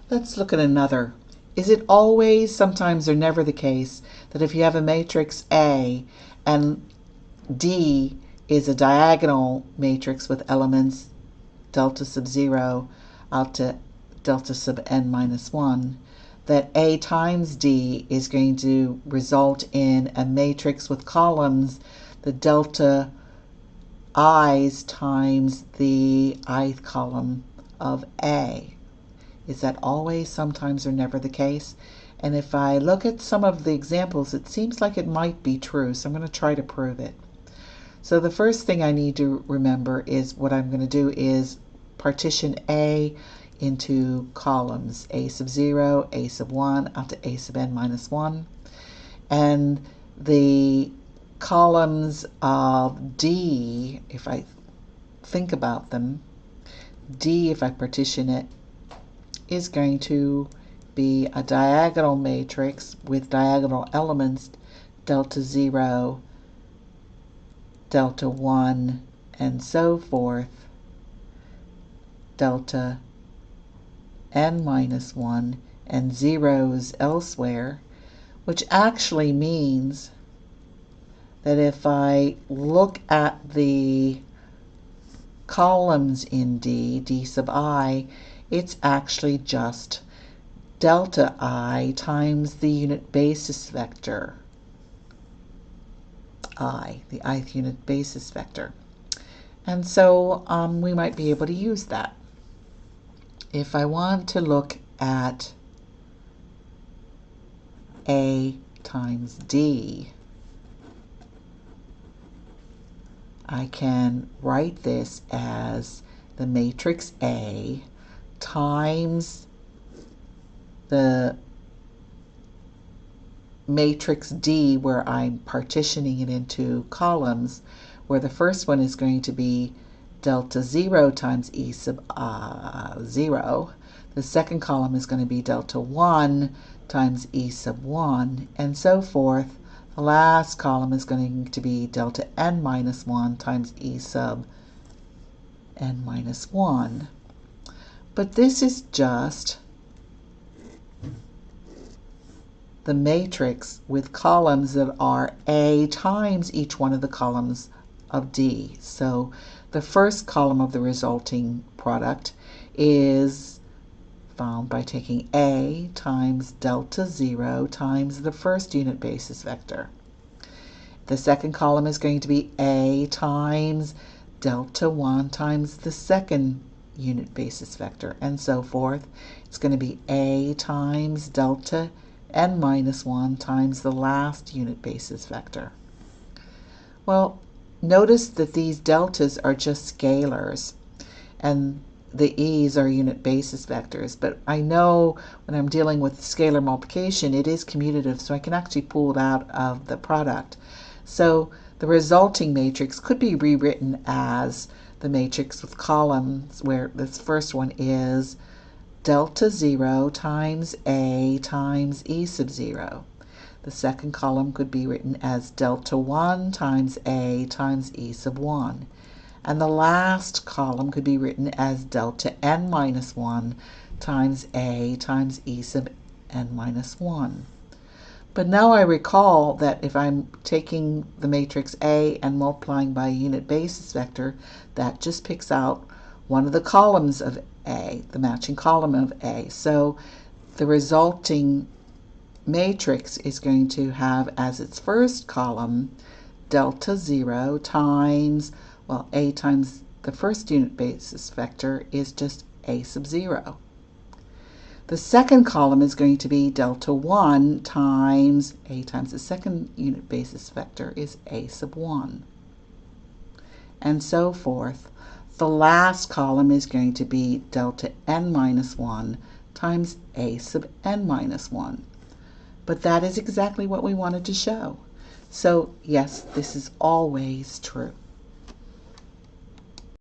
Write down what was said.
Let's look at another. Is it always, sometimes, or never the case that if you have a matrix A and D is a diagonal matrix with elements delta sub 0 out to delta sub n minus 1, that A times D is going to result in a matrix with columns, the delta i's times the ith column of A? Is that always, sometimes, or never the case? And if I look at some of the examples, it seems like it might be true, so I'm going to try to prove it. So the first thing I need to remember is what I'm going to do is partition A into columns, A sub 0, A sub 1, out to A sub n minus 1. And the columns of D, if I think about them, D, if I partition it, is going to be a diagonal matrix with diagonal elements delta 0, delta 1, and so forth, delta n minus 1, and zeros elsewhere, which actually means that if I look at the columns in D, D sub I, it's actually just delta I times the unit basis vector I, the ith unit basis vector. And so we might be able to use that. If I want to look at A times D, I can write this as the matrix A times the matrix D, where I'm partitioning it into columns, where the first one is going to be delta 0 times E sub 0. The second column is going to be delta 1 times E sub 1, and so forth. The last column is going to be delta n minus 1 times E sub n minus 1. But this is just the matrix with columns that are A times each one of the columns of D. So the first column of the resulting product is found by taking A times delta 0 times the first unit basis vector. The second column is going to be A times delta 1 times the second unit basis vector, and so forth. It's going to be A times delta n minus 1 times the last unit basis vector. Well, notice that these deltas are just scalars and the e's are unit basis vectors, but I know when I'm dealing with scalar multiplication it is commutative, so I can actually pull it out of the product. So the resulting matrix could be rewritten as the matrix with columns, where this first one is delta 0 times A times E sub 0. The second column could be written as delta 1 times A times E sub 1. And the last column could be written as delta n minus 1 times A times E sub n minus 1. But now I recall that if I'm taking the matrix A and multiplying by a unit basis vector, that just picks out one of the columns of A, the matching column of A. So the resulting matrix is going to have as its first column delta 0 times, well, A times the first unit basis vector is just A sub 0. The second column is going to be delta 1 times A times the second unit basis vector is A sub 1. And so forth. The last column is going to be delta n minus 1 times A sub n minus 1. But that is exactly what we wanted to show. So yes, this is always true.